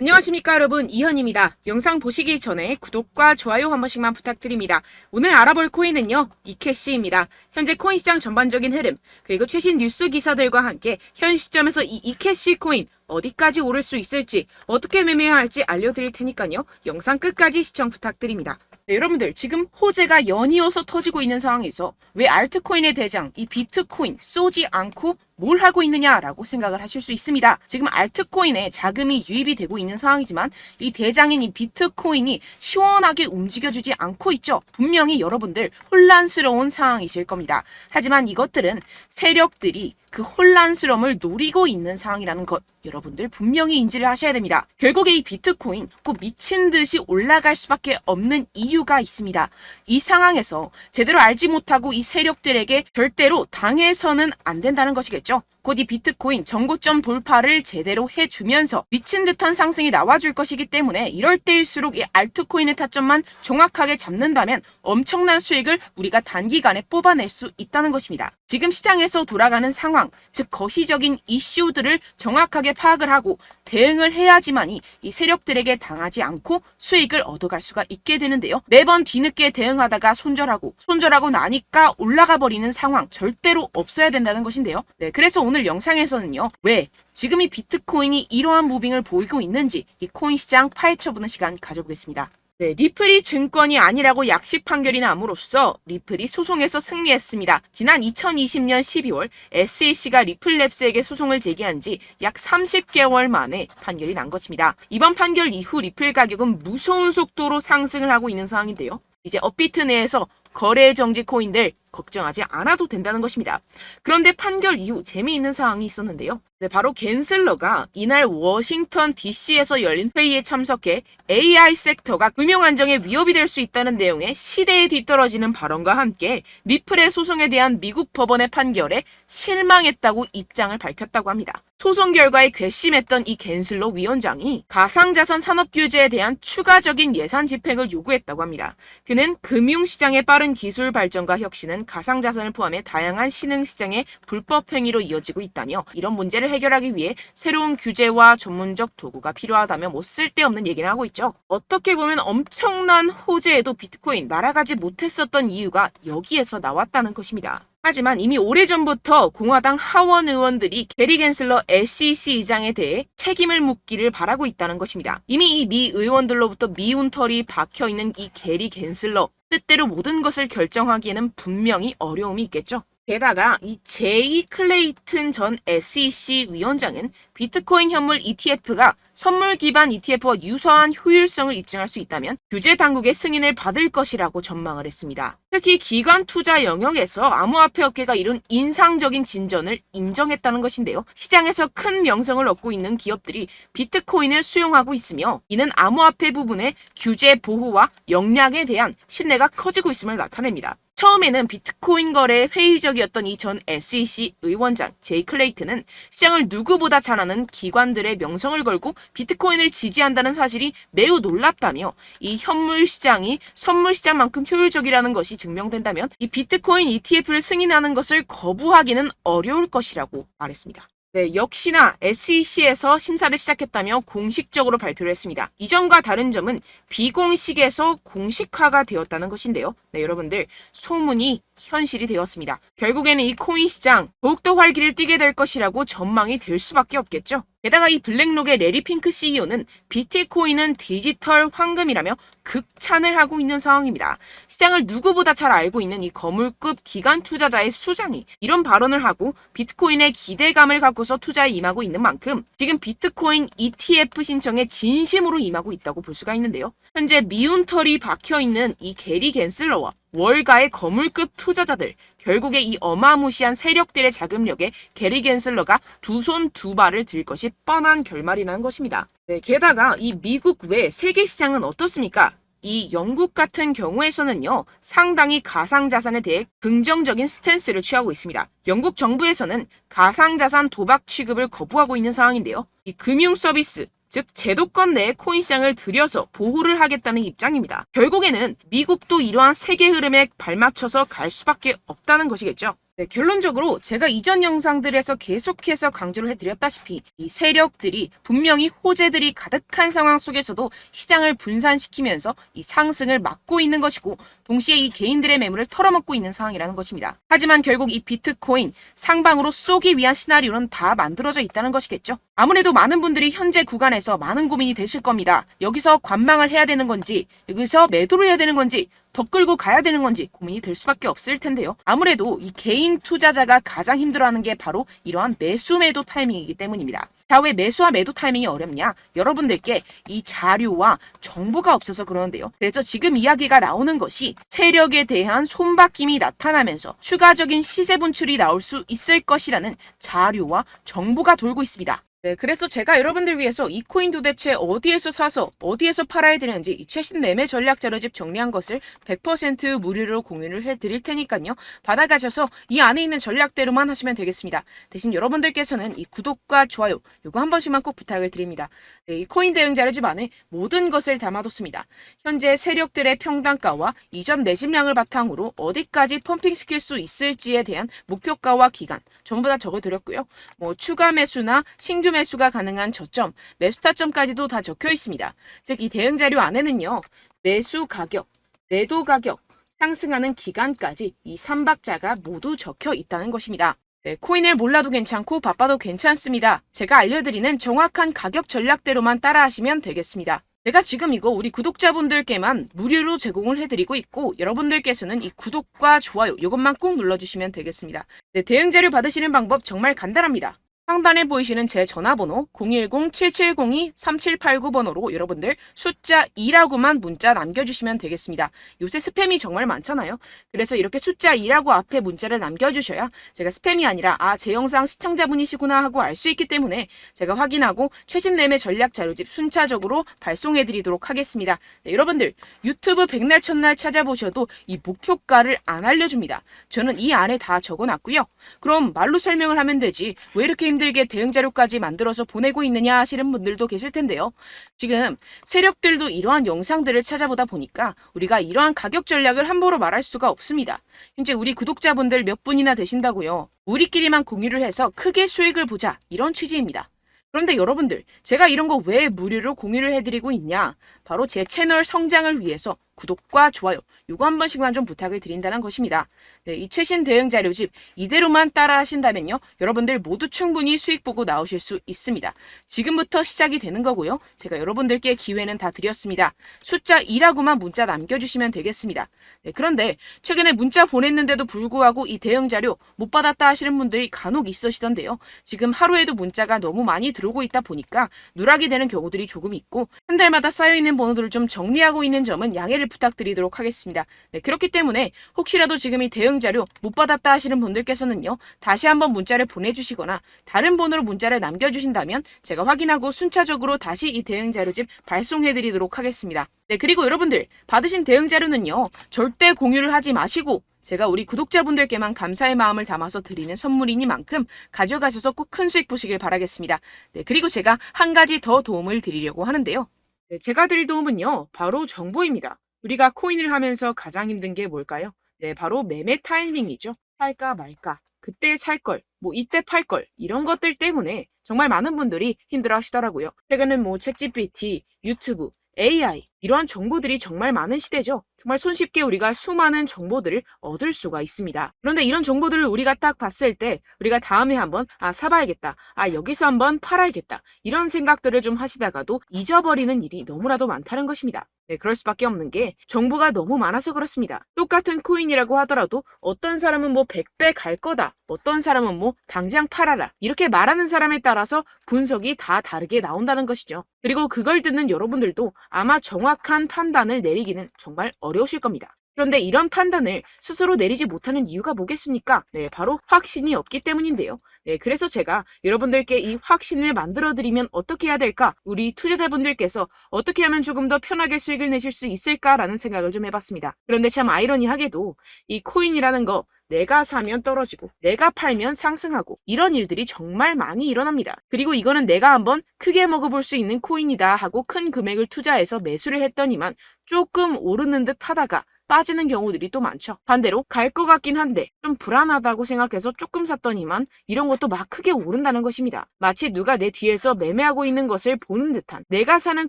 안녕하십니까 여러분, 이현입니다. 영상 보시기 전에 구독과 좋아요 한 번씩만 부탁드립니다. 오늘 알아볼 코인은요, 이캐시입니다. 현재 코인 시장 전반적인 흐름, 그리고 최신 뉴스 기사들과 함께 현 시점에서 이 이캐시 코인 어디까지 오를 수 있을지, 어떻게 매매해야 할지 알려드릴 테니까요, 영상 끝까지 시청 부탁드립니다. 네, 여러분들, 지금 호재가 연이어서 터지고 있는 상황에서 왜 알트코인의 대장, 이 비트코인 쏘지 않고 뭘 하고 있느냐라고 생각을 하실 수 있습니다. 지금 알트코인에 자금이 유입이 되고 있는 상황이지만 이 대장인 이 비트코인이 시원하게 움직여주지 않고 있죠. 분명히 여러분들 혼란스러운 상황이실 겁니다. 하지만 이것들은 세력들이 그 혼란스러움을 노리고 있는 상황이라는 것, 여러분들 분명히 인지를 하셔야 됩니다. 결국에 이 비트코인 꼭 미친 듯이 올라갈 수밖에 없는 이유가 있습니다. 이 상황에서 제대로 알지 못하고 이 세력들에게 절대로 당해서는 안 된다는 것이겠죠. 곧 이 비트코인 전고점 돌파를 제대로 해주면서 미친 듯한 상승이 나와줄 것이기 때문에 이럴 때일수록 이 알트코인의 타점만 정확하게 잡는다면 엄청난 수익을 우리가 단기간에 뽑아낼 수 있다는 것입니다. 지금 시장에서 돌아가는 상황, 즉 거시적인 이슈들을 정확하게 파악을 하고 대응을 해야지만이 이 세력들에게 당하지 않고 수익을 얻어갈 수가 있게 되는데요. 매번 뒤늦게 대응하다가 손절하고 나니까 올라가 버리는 상황 절대로 없어야 된다는 것인데요. 네, 그래서 오늘 영상에서는요, 왜 지금 이 비트코인이 이러한 무빙을 보이고 있는지 이 코인 시장 파헤쳐보는 시간 가져보겠습니다. 네, 리플이 증권이 아니라고 약식 판결이 남으로써 리플이 소송에서 승리했습니다. 지난 2020년 12월 SEC가 리플랩스에게 소송을 제기한 지 약 30개월 만에 판결이 난 것입니다. 이번 판결 이후 리플 가격은 무서운 속도로 상승을 하고 있는 상황인데요. 이제 업비트 내에서 거래 정지 코인들 걱정하지 않아도 된다는 것입니다. 그런데 판결 이후 재미있는 상황이 있었는데요. 네, 바로 갠슬러가 이날 워싱턴 DC에서 열린 회의에 참석해 AI 섹터가 금융 안정에 위협이 될 수 있다는 내용의 시대에 뒤떨어지는 발언과 함께 리플의 소송에 대한 미국 법원의 판결에 실망했다고 입장을 밝혔다고 합니다. 소송 결과에 괘씸했던 이 갠슬러 위원장이 가상자산 산업 규제에 대한 추가적인 예산 집행을 요구했다고 합니다. 그는 금융시장의 빠른 기술 발전과 혁신은 가상자산을 포함해 다양한 신흥시장의 불법 행위로 이어지고 있다며 이런 문제를 해결하기 위해 새로운 규제와 전문적 도구가 필요하다며 쓸데없는 얘기를 하고 있죠. 어떻게 보면 엄청난 호재에도 비트코인 날아가지 못했었던 이유가 여기에서 나왔다는 것입니다. 하지만 이미 오래전부터 공화당 하원 의원들이 게리 갠슬러 SEC 의장에 대해 책임을 묻기를 바라고 있다는 것입니다. 이미 이 미 의원들로부터 미운 털이 박혀있는 이 게리 갠슬러, 뜻대로 모든 것을 결정하기에는 분명히 어려움이 있겠죠. 게다가 이 제이 클레이튼 전 SEC 위원장은 비트코인 현물 ETF가 선물 기반 ETF와 유사한 효율성을 입증할 수 있다면 규제 당국의 승인을 받을 것이라고 전망을 했습니다. 특히 기관 투자 영역에서 암호화폐 업계가 이룬 인상적인 진전을 인정했다는 것인데요. 시장에서 큰 명성을 얻고 있는 기업들이 비트코인을 수용하고 있으며 이는 암호화폐 부분의 규제 보호와 역량에 대한 신뢰가 커지고 있음을 나타냅니다. 처음에는 비트코인 거래에 회의적이었던 이 전 SEC 의원장 제이 클레이튼은 시장을 누구보다 잘 아는 기관들의 명성을 걸고 비트코인을 지지한다는 사실이 매우 놀랍다며 이 현물 시장이 선물 시장만큼 효율적이라는 것이 증명된다면 이 비트코인 ETF를 승인하는 것을 거부하기는 어려울 것이라고 말했습니다. 네, 역시나 SEC에서 심사를 시작했다며 공식적으로 발표를 했습니다. 이전과 다른 점은 비공식에서 공식화가 되었다는 것인데요. 네, 여러분들, 소문이 현실이 되었습니다. 결국에는 이 코인 시장 더욱더 활기를 띠게 될 것이라고 전망이 될 수밖에 없겠죠. 게다가 이 블랙록의 레리 핑크 CEO는 비트코인은 디지털 황금이라며 극찬을 하고 있는 상황입니다. 시장을 누구보다 잘 알고 있는 이 거물급 기관 투자자의 수장이 이런 발언을 하고 비트코인에 기대감을 갖고서 투자에 임하고 있는 만큼 지금 비트코인 ETF 신청에 진심으로 임하고 있다고 볼 수가 있는데요. 현재 미운 털이 박혀있는 이 게리 갠슬러와 월가의 거물급 투자자들, 결국에 이 어마무시한 세력들의 자금력에 게리 갠슬러가 두 손 두 발을 들 것이 뻔한 결말이라는 것입니다. 네, 게다가 이 미국 외 세계 시장은 어떻습니까? 이 영국 같은 경우에서는요, 상당히 가상자산에 대해 긍정적인 스탠스를 취하고 있습니다. 영국 정부에서는 가상자산 도박 취급을 거부하고 있는 상황인데요. 이 금융 서비스, 즉 제도권 내에 코인 시장을 들여서 보호를 하겠다는 입장입니다. 결국에는 미국도 이러한 세계 흐름에 발맞춰서 갈 수밖에 없다는 것이겠죠. 네, 결론적으로 제가 이전 영상들에서 계속해서 강조를 해드렸다시피 이 세력들이 분명히 호재들이 가득한 상황 속에서도 시장을 분산시키면서 이 상승을 막고 있는 것이고 동시에 이 개인들의 매물을 털어먹고 있는 상황이라는 것입니다. 하지만 결국 이 비트코인 상방으로 쏘기 위한 시나리오는 다 만들어져 있다는 것이겠죠. 아무래도 많은 분들이 현재 구간에서 많은 고민이 되실 겁니다. 여기서 관망을 해야 되는 건지 여기서 매도를 해야 되는 건지 더 끌고 가야 되는 건지 고민이 될 수밖에 없을 텐데요. 아무래도 이 개인 투자자가 가장 힘들어하는 게 바로 이러한 매수 매도 타이밍이기 때문입니다. 자, 왜 매수와 매도 타이밍이 어렵냐? 여러분들께 이 자료와 정보가 없어서 그러는데요. 그래서 지금 이야기가 나오는 것이 세력에 대한 손바뀜이 나타나면서 추가적인 시세 분출이 나올 수 있을 것이라는 자료와 정보가 돌고 있습니다. 네, 그래서 제가 여러분들 위해서 이 코인 도대체 어디에서 사서 어디에서 팔아야 되는지 이 최신 매매 전략 자료집 정리한 것을 100% 무료로 공유를 해드릴 테니까요. 받아가셔서 이 안에 있는 전략대로만 하시면 되겠습니다. 대신 여러분들께서는 이 구독과 좋아요 요거 한 번씩만 꼭 부탁을 드립니다. 네, 이 코인 대응 자료집 안에 모든 것을 담아뒀습니다. 현재 세력들의 평단가와 이전 매집량을 바탕으로 어디까지 펌핑시킬 수 있을지에 대한 목표가와 기간 전부 다 적어드렸고요. 뭐 추가 매수나 신규 매수가 가능한 저점, 매수 타점까지도 다 적혀 있습니다. 즉 이 대응 자료 안에는요. 매수 가격, 매도 가격, 상승하는 기간까지 이 3박자가 모두 적혀 있다는 것입니다. 네, 코인을 몰라도 괜찮고 바빠도 괜찮습니다. 제가 알려드리는 정확한 가격 전략대로만 따라하시면 되겠습니다. 제가 지금 이거 우리 구독자분들께만 무료로 제공을 해드리고 있고 여러분들께서는 이 구독과 좋아요 이것만 꼭 눌러주시면 되겠습니다. 네, 대응 자료 받으시는 방법 정말 간단합니다. 상단에 보이시는 제 전화번호 010-7702-3789번호로 여러분들 숫자 2라고만 문자 남겨주시면 되겠습니다. 요새 스팸이 정말 많잖아요. 그래서 이렇게 숫자 2라고 앞에 문자를 남겨주셔야 제가 스팸이 아니라 제 영상 시청자분이시구나 하고 알 수 있기 때문에 제가 확인하고 최신 매매 전략 자료집 순차적으로 발송해드리도록 하겠습니다. 네, 여러분들 유튜브 백날 첫날 찾아보셔도 이 목표가를 안 알려줍니다. 저는 이 안에 다 적어놨고요. 그럼 말로 설명을 하면 되지 왜 이렇게 힘들게 대응 자료까지 만들어서 보내고 있느냐 하시는 분들도 계실 텐데요. 지금 세력들도 이러한 영상들을 찾아보다 보니까 우리가 이러한 가격 전략을 함부로 말할 수가 없습니다. 현재 우리 구독자분들 몇 분이나 되신다고요. 우리끼리만 공유를 해서 크게 수익을 보자 이런 취지입니다. 그런데 여러분들 제가 이런 거 왜 무료로 공유를 해드리고 있냐? 바로 제 채널 성장을 위해서 구독과 좋아요 요거 한 번씩만 좀 부탁을 드린다는 것입니다. 네, 이 최신 대응 자료집 이대로만 따라 하신다면요. 여러분들 모두 충분히 수익 보고 나오실 수 있습니다. 지금부터 시작이 되는 거고요. 제가 여러분들께 기회는 다 드렸습니다. 숫자 2라고만 문자 남겨주시면 되겠습니다. 네, 그런데 최근에 문자 보냈는데도 불구하고 이 대응 자료 못 받았다 하시는 분들이 간혹 있으시던데요. 지금 하루에도 문자가 너무 많이 들어오고 있다 보니까 누락이 되는 경우들이 조금 있고 한 달마다 쌓여있는 번호들을 좀 정리하고 있는 점은 양해를 부탁드리도록 하겠습니다. 네, 그렇기 때문에 혹시라도 지금 이 대응 자료 못 받았다 하시는 분들께서는요. 다시 한번 문자를 보내주시거나 다른 번호로 문자를 남겨주신다면 제가 확인하고 순차적으로 다시 이 대응 자료집 발송해드리도록 하겠습니다. 네, 그리고 여러분들 받으신 대응 자료는요. 절대 공유를 하지 마시고 제가 우리 구독자분들께만 감사의 마음을 담아서 드리는 선물이니만큼 가져가셔서 꼭 큰 수익 보시길 바라겠습니다. 네, 그리고 제가 한 가지 더 도움을 드리려고 하는데요. 네, 제가 드릴 도움은요. 바로 정보입니다. 우리가 코인을 하면서 가장 힘든 게 뭘까요? 네, 바로 매매 타이밍이죠. 살까 말까, 그때 살 걸, 뭐 이때 팔 걸, 이런 것들 때문에 정말 많은 분들이 힘들어 하시더라고요. 최근은 뭐 챗GPT, 유튜브, AI 이러한 정보들이 정말 많은 시대죠. 정말 손쉽게 우리가 수많은 정보들을 얻을 수가 있습니다. 그런데 이런 정보들을 우리가 딱 봤을 때 우리가 다음에 한번 사봐야겠다. 여기서 한번 팔아야겠다. 이런 생각들을 좀 하시다가도 잊어버리는 일이 너무나도 많다는 것입니다. 네, 그럴 수밖에 없는 게 정보가 너무 많아서 그렇습니다. 똑같은 코인이라고 하더라도 어떤 사람은 뭐 100배 갈 거다. 어떤 사람은 뭐 당장 팔아라. 이렇게 말하는 사람에 따라서 분석이 다 다르게 나온다는 것이죠. 그리고 그걸 듣는 여러분들도 아마 정확한 판단을 내리기는 정말 어려우실 겁니다. 그런데 이런 판단을 스스로 내리지 못하는 이유가 뭐겠습니까? 네, 바로 확신이 없기 때문인데요. 네, 그래서 제가 여러분들께 이 확신을 만들어드리면 어떻게 해야 될까? 우리 투자자분들께서 어떻게 하면 조금 더 편하게 수익을 내실 수 있을까라는 생각을 좀 해봤습니다. 그런데 참 아이러니하게도 이 코인이라는 거 내가 사면 떨어지고 내가 팔면 상승하고 이런 일들이 정말 많이 일어납니다. 그리고 이거는 내가 한번 크게 먹어볼 수 있는 코인이다 하고 큰 금액을 투자해서 매수를 했더니만 조금 오르는 듯 하다가 빠지는 경우들이 또 많죠. 반대로 갈 것 같긴 한데 좀 불안하다고 생각해서 조금 샀더니만 이런 것도 막 크게 오른다는 것입니다. 마치 누가 내 뒤에서 매매하고 있는 것을 보는 듯한, 내가 사는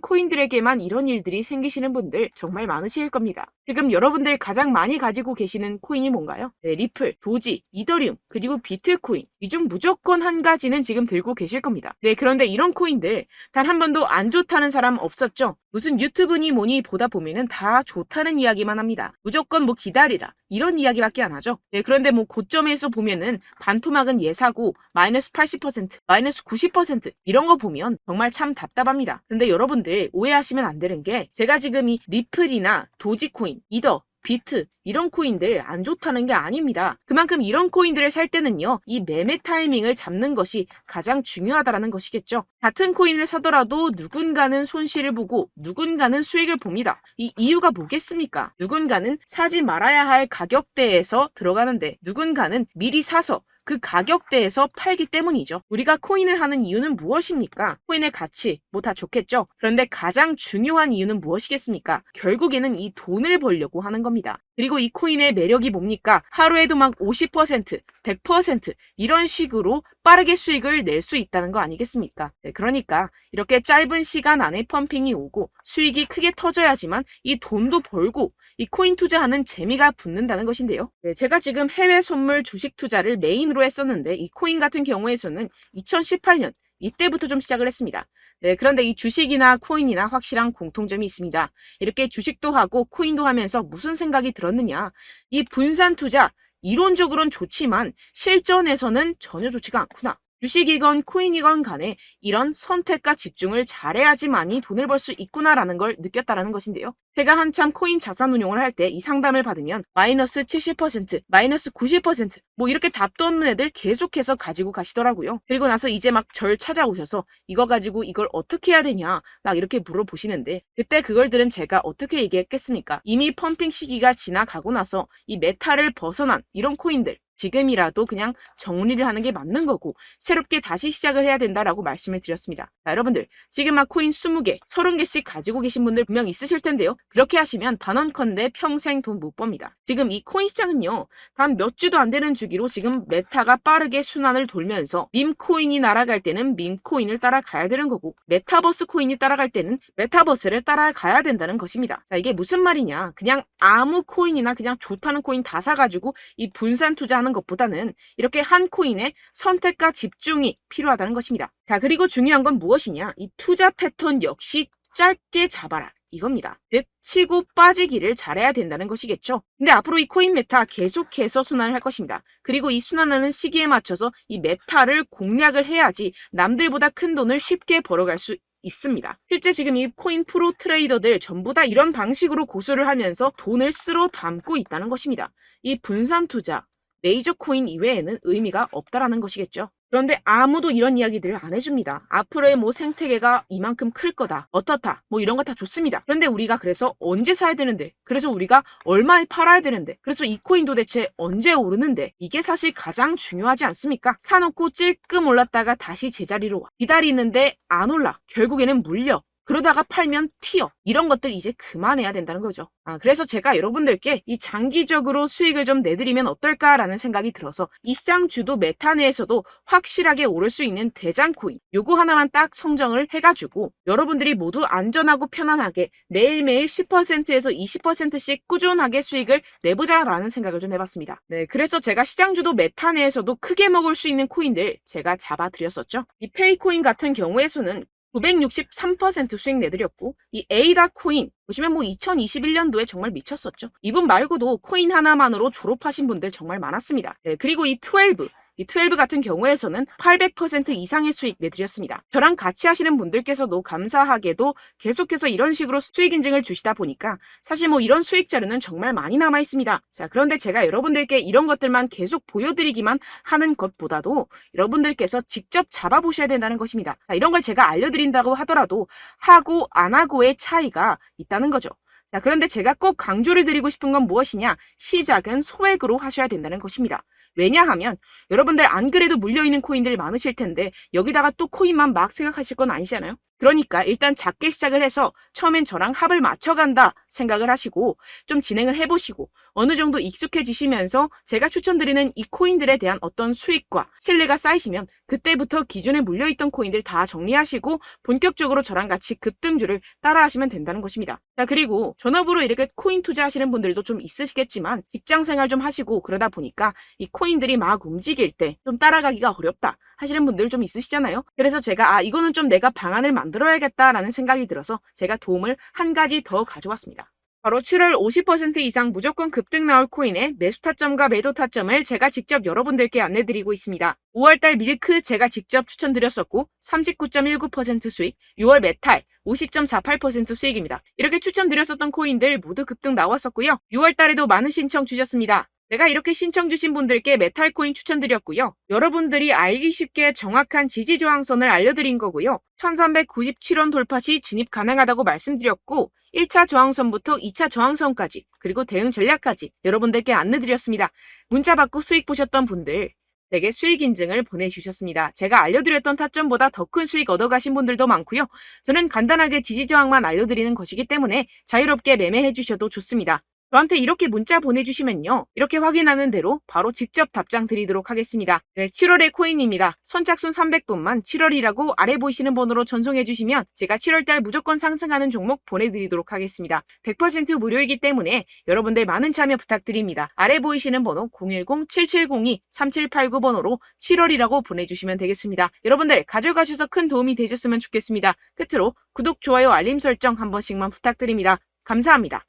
코인들에게만 이런 일들이 생기시는 분들 정말 많으실 겁니다. 지금 여러분들 가장 많이 가지고 계시는 코인이 뭔가요? 네, 리플, 도지, 이더리움, 그리고 비트코인. 이 중 무조건 한 가지는 지금 들고 계실 겁니다. 네, 그런데 이런 코인들 단 한 번도 안 좋다는 사람 없었죠? 무슨 유튜브니 뭐니 보다 보면은 다 좋다는 이야기만 합니다. 무조건 뭐 기다리라 이런 이야기밖에 안 하죠. 네, 그런데 뭐 고점에서 보면은 반토막은 예사고 마이너스 80%, 마이너스 90% 이런 거 보면 정말 참 답답합니다. 근데 여러분들 오해하시면 안 되는 게, 제가 지금 이 리플이나 도지코인, 이더, 비트 이런 코인들 안 좋다는 게 아닙니다. 그만큼 이런 코인들을 살 때는요, 이 매매 타이밍을 잡는 것이 가장 중요하다는 것이겠죠. 같은 코인을 사더라도 누군가는 손실을 보고 누군가는 수익을 봅니다. 이 이유가 뭐겠습니까? 누군가는 사지 말아야 할 가격대에서 들어가는데 누군가는 미리 사서 그 가격대에서 팔기 때문이죠. 우리가 코인을 하는 이유는 무엇입니까? 코인의 가치, 뭐 다 좋겠죠? 그런데 가장 중요한 이유는 무엇이겠습니까? 결국에는 이 돈을 벌려고 하는 겁니다. 그리고 이 코인의 매력이 뭡니까? 하루에도 막 50%, 100% 이런 식으로 빠르게 수익을 낼 수 있다는 거 아니겠습니까? 네, 그러니까 이렇게 짧은 시간 안에 펌핑이 오고 수익이 크게 터져야지만 이 돈도 벌고 이 코인 투자하는 재미가 붙는다는 것인데요. 네, 제가 지금 해외 선물 주식 투자를 메인으로 했었는데 이 코인 같은 경우에서는 2018년 이때부터 좀 시작을 했습니다. 네, 그런데 이 주식이나 코인이나 확실한 공통점이 있습니다. 이렇게 주식도 하고 코인도 하면서 무슨 생각이 들었느냐? 이 분산 투자, 이론적으로는 좋지만 실전에서는 전혀 좋지가 않구나. 주식이건 코인이건 간에 이런 선택과 집중을 잘해야지만이 돈을 벌 수 있구나라는 걸 느꼈다라는 것인데요. 제가 한참 코인 자산 운용을 할 때 이 상담을 받으면 마이너스 70%, 마이너스 90%, 뭐 이렇게 답도 없는 애들 계속해서 가지고 가시더라고요. 그리고 나서 이제 막 절 찾아오셔서 이거 가지고 이걸 어떻게 해야 되냐 막 이렇게 물어보시는데, 그때 그걸 들은 제가 어떻게 얘기했겠습니까? 이미 펌핑 시기가 지나가고 나서 이 메타를 벗어난 이런 코인들, 지금이라도 그냥 정리를 하는 게 맞는 거고 새롭게 다시 시작을 해야 된다라고 말씀을 드렸습니다. 자, 여러분들 지금 막 코인 20개, 30개씩 가지고 계신 분들 분명 있으실 텐데요. 그렇게 하시면 단언컨대 평생 돈 못 법니다. 지금 이 코인 시장은요, 단 몇 주도 안 되는 주기로 지금 메타가 빠르게 순환을 돌면서 밈코인이 날아갈 때는 밈코인을 따라가야 되는 거고 메타버스 코인이 따라갈 때는 메타버스를 따라가야 된다는 것입니다. 자, 이게 무슨 말이냐? 그냥 아무 코인이나 그냥 좋다는 코인 다 사가지고 이 분산 투자하는 것보다는 이렇게 한 코인에 선택과 집중이 필요하다는 것입니다. 자, 그리고 중요한 건 무엇이냐? 이 투자 패턴 역시 짧게 잡아라. 이겁니다. 즉 치고 빠지기를 잘해야 된다는 것이겠죠. 근데 앞으로 이 코인 메타 계속해서 순환을 할 것입니다. 그리고 이 순환하는 시기에 맞춰서 이 메타를 공략을 해야지 남들보다 큰 돈을 쉽게 벌어갈 수 있습니다. 실제 지금 이 코인 프로 트레이더들 전부 다 이런 방식으로 고수를 하면서 돈을 쓸어 담고 있다는 것입니다. 이 분산 투자, 메이저 코인 이외에는 의미가 없다라는 것이겠죠. 그런데 아무도 이런 이야기들을 안 해줍니다. 앞으로의 뭐 생태계가 이만큼 클 거다, 어떻다, 뭐 이런 거 다 좋습니다. 그런데 우리가 그래서 언제 사야 되는데, 그래서 우리가 얼마에 팔아야 되는데, 그래서 이 코인도 대체 언제 오르는데, 이게 사실 가장 중요하지 않습니까? 사놓고 찔끔 올랐다가 다시 제자리로 와. 기다리는데 안 올라. 결국에는 물려. 그러다가 팔면 튀어. 이런 것들 이제 그만해야 된다는 거죠. 그래서 제가 여러분들께 이 장기적으로 수익을 좀 내드리면 어떨까라는 생각이 들어서 이 시장 주도 메타 내에서도 확실하게 오를 수 있는 대장 코인 요거 하나만 딱 선정을 해가지고 여러분들이 모두 안전하고 편안하게 매일매일 10%에서 20%씩 꾸준하게 수익을 내보자라는 생각을 좀 해봤습니다. 네, 그래서 제가 시장 주도 메타 내에서도 크게 먹을 수 있는 코인들 제가 잡아드렸었죠. 이 페이코인 같은 경우에서는 963% 수익 내드렸고, 이 에이다 코인 보시면 뭐 2021년도에 정말 미쳤었죠. 이분 말고도 코인 하나만으로 졸업하신 분들 정말 많았습니다. 네, 그리고 이 12 같은 경우에서는 800% 이상의 수익 내드렸습니다. 저랑 같이 하시는 분들께서도 감사하게도 계속해서 이런 식으로 수익 인증을 주시다 보니까 사실 뭐 이런 수익 자료는 정말 많이 남아 있습니다. 자, 그런데 제가 여러분들께 이런 것들만 계속 보여드리기만 하는 것보다도 여러분들께서 직접 잡아보셔야 된다는 것입니다. 자, 이런 걸 제가 알려드린다고 하더라도 하고 안 하고의 차이가 있다는 거죠. 자, 그런데 제가 꼭 강조를 드리고 싶은 건 무엇이냐? 시작은 소액으로 하셔야 된다는 것입니다. 왜냐하면 여러분들 안 그래도 물려있는 코인들 많으실 텐데 여기다가 또 코인만 막 생각하실 건 아니잖아요. 그러니까 일단 작게 시작을 해서 처음엔 저랑 합을 맞춰간다 생각을 하시고 좀 진행을 해보시고 어느 정도 익숙해지시면서 제가 추천드리는 이 코인들에 대한 어떤 수익과 신뢰가 쌓이시면 그때부터 기존에 물려있던 코인들 다 정리하시고 본격적으로 저랑 같이 급등주를 따라하시면 된다는 것입니다. 자, 그리고 전업으로 이렇게 코인 투자하시는 분들도 좀 있으시겠지만 직장 생활 좀 하시고 그러다 보니까 이 코인들이 막 움직일 때 좀 따라가기가 어렵다 하시는 분들 좀 있으시잖아요. 그래서 제가 이거는 좀 내가 방안을 만들어야겠다라는 생각이 들어서 제가 도움을 한 가지 더 가져왔습니다. 바로 7월 50% 이상 무조건 급등 나올 코인의 매수 타점과 매도 타점을 제가 직접 여러분들께 안내드리고 있습니다. 5월달 밀크 제가 직접 추천드렸었고 39.19% 수익, 6월 메탈 50.48% 수익입니다. 이렇게 추천드렸었던 코인들 모두 급등 나왔었고요. 6월달에도 많은 신청 주셨습니다. 제가 이렇게 신청 주신 분들께 메탈 코인 추천드렸고요. 여러분들이 알기 쉽게 정확한 지지 저항선을 알려드린 거고요. 1397원 돌파 시 진입 가능하다고 말씀드렸고 1차 저항선부터 2차 저항선까지 그리고 대응 전략까지 여러분들께 안내드렸습니다. 문자 받고 수익 보셨던 분들 내게 수익 인증을 보내주셨습니다. 제가 알려드렸던 타점보다 더 큰 수익 얻어가신 분들도 많고요. 저는 간단하게 지지 저항만 알려드리는 것이기 때문에 자유롭게 매매해 주셔도 좋습니다. 저한테 이렇게 문자 보내주시면요. 이렇게 확인하는 대로 바로 직접 답장 드리도록 하겠습니다. 네, 7월의 코인입니다. 선착순 300분만 7월이라고 아래 보이시는 번호로 전송해 주시면 제가 7월달 무조건 상승하는 종목 보내드리도록 하겠습니다. 100% 무료이기 때문에 여러분들 많은 참여 부탁드립니다. 아래 보이시는 번호 010-7702-3789번호로 7월이라고 보내주시면 되겠습니다. 여러분들 가져가셔서 큰 도움이 되셨으면 좋겠습니다. 끝으로 구독, 좋아요, 알림 설정 한 번씩만 부탁드립니다. 감사합니다.